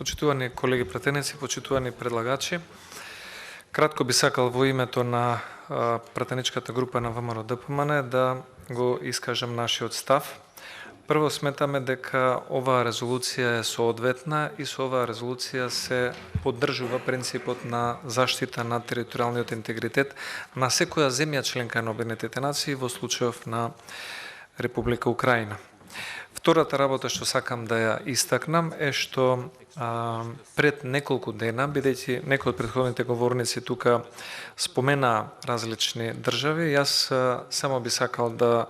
Почитувани колеги пратеници, почитувани предлагачи, кратко би сакал во името на пратеничката група на ВМРО ДПМН да го искажам нашиот став. Прво сметаме дека оваа резолуција е соодветна и со оваа резолуција се поддржува принципот на заштита на територијалниот интегритет на секоја земја членка на Обединетите нации, во случајов на Република Украина. Втората работа што сакам да ја истакнам е што пред неколку дена, бидејќи некои од претходните говорници тука спомена различни држави, јас само би сакал да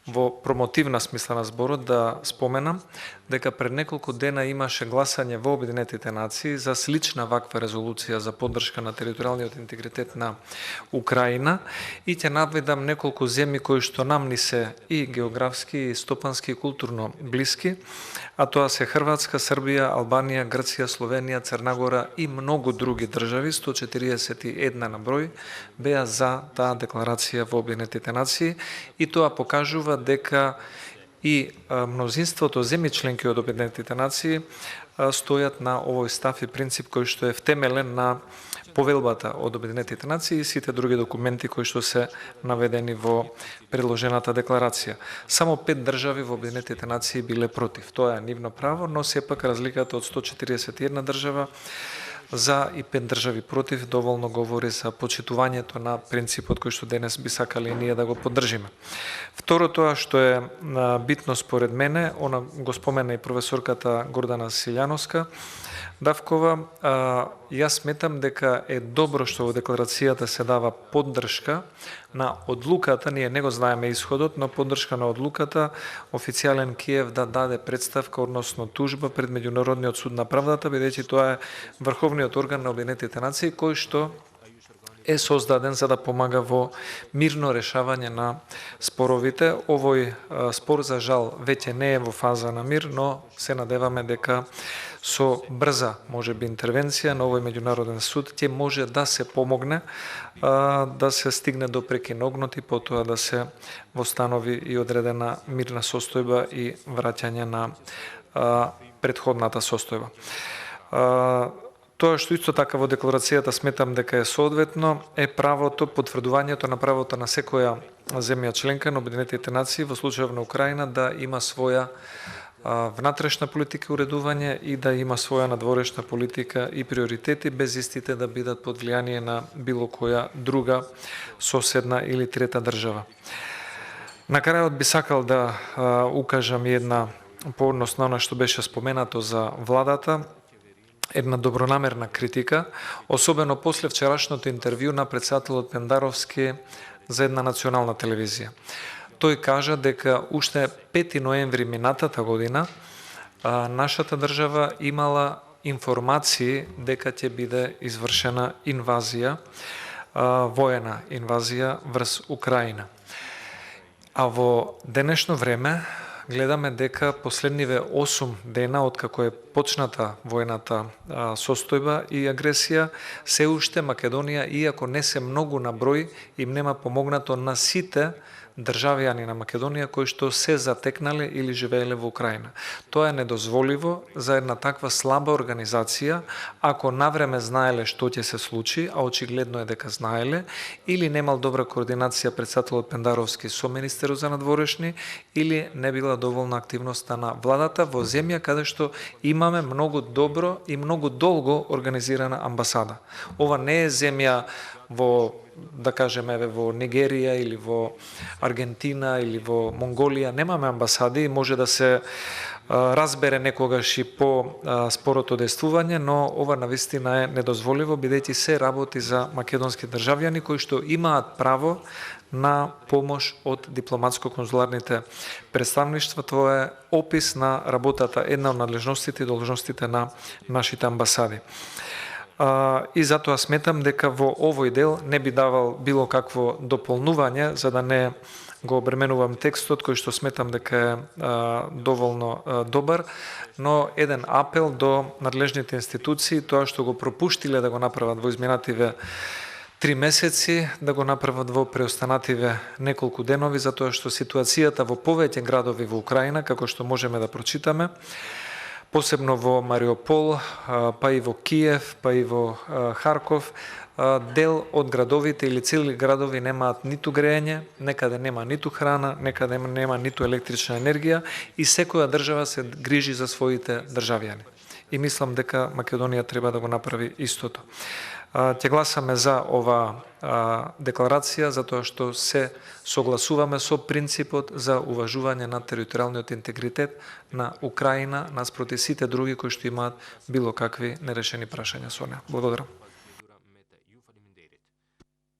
во промотивна смисла на зборот да споменам дека пред неколку дена имаше гласање во Обединетите нации за слична ваква резолуција за поддршка на територијалниот интегритет на Украина и ќе наведам неколку земји кои што нам ни се и географски, и стопански, и културно блиски, а тоа се Хрватска, Србија, Албанија, Грција, Словенија, Црна Гора и многу други држави, 141 на број, беа за таа декларација во Обединетите нации и тоа покажува дека и мнозинството земји членки од Обединетите нации стојат на овој став и принцип кој што е втемелен на повелбата од Обединетите нации и сите други документи кои што се наведени во предложената декларација. Само 5 држави во Обединетите нации биле против. Тоа е нивно право, но сепак разликата од 141 држава за и 5 држави против доволно говори за почитувањето на принципот кој што денес би сакале и ние да го поддржиме. Второ, тоа што е битно според мене, она го спомена и професорката Гордана Силјановска Давкова, јас сметам дека е добро што во декларацијата се дава поддршка на одлуката, ние не го знаеме исходот, но поддршка на одлуката официјален Киев да даде представка, односно тужба пред Меѓународниот суд на правдата, бидејќи тоа е врховниот орган на Обединетите нации кој што е создаден за да помага во мирно решавање на споровите. Овој спор за жал веќе не е во фаза на мир, но се надеваме дека со брза можеби интервенција на овој меѓународен суд ќе може да се помогне да се стигне до прекин огнот и потоа да се востанови и одредена мирна состојба и враќање на претходната состојба. Тоа што исто така во декларацијата сметам дека е соодветно е правото, потврдувањето на правото на секоја земја членка на Обединетите нации во случајов на Украина да има своја внатрешна политика уредување и да има своја надворешна политика и приоритети без истите да бидат под влијание на било која друга соседна или трета држава. На крајот би сакал да укажам една поодносно на што беше споменато за владата, една добронамерна критика, особено после вчерашното интервју на председателот Пендаровски за една национална телевизија. Тој кажа дека уште 5 ноември минатата година нашата држава имала информации дека ќе биде извршена инвазија, воена инвазија врз Украина. А во денешно време гледаме дека последниве 8 дена откако е почната воената состојба и агресија, се уште Македонија, иако не се многу на број, им нема помогнато на сите државјани на Македонија кои што се затекнале или живееле во Украина. Тоа е недозволиво за една таква слаба организација, ако навреме знаеле што ќе се случи, а очигледно е дека знаеле, или немал добра координација председателот Пендаровски со министерот за надворешни, или не била доволна активноста на владата во земја каде што имаме многу добро и многу долго организирана амбасада. Ова не е земја во, да кажеме, во Нигерија или во Аргентина или во Монголија, немаме амбасади и може да се разбере некогаш и по спорото действување, но ова навистина е недозволиво, бидејќи се работи за македонски државјани кои што имаат право на помош од дипломатско-конзуларните представништва. Тоа е опис на работата, една од надлежностите и должностите на нашите амбасади. И затоа сметам дека во овој дел не би давал било какво дополнување, за да не го обременувам текстот кој што сметам дека е доволно добар, но еден апел до надлежните институции, тоа што го пропуштиле да го направат во изминативе 3 месеци, да го направат во преостанативе неколку денови, затоа што ситуацијата во повеќе градови во Украина, како што можеме да прочитаме, посебно во Мариупол, па и во Киев, па и во Харков, дел од градовите или цели градови немаат ниту грејење, некаде нема ниту храна, некаде нема ниту електрична енергија и секоја држава се грижи за своите државјани. И мислам дека Македонија треба да го направи истото. Ќе гласаме за ова декларација затоа што се согласуваме со принципот за уважување на територијалниот интегритет на Украина наспроти сите други кои што имаат било какви нерешени прашања со неа. Благодарам.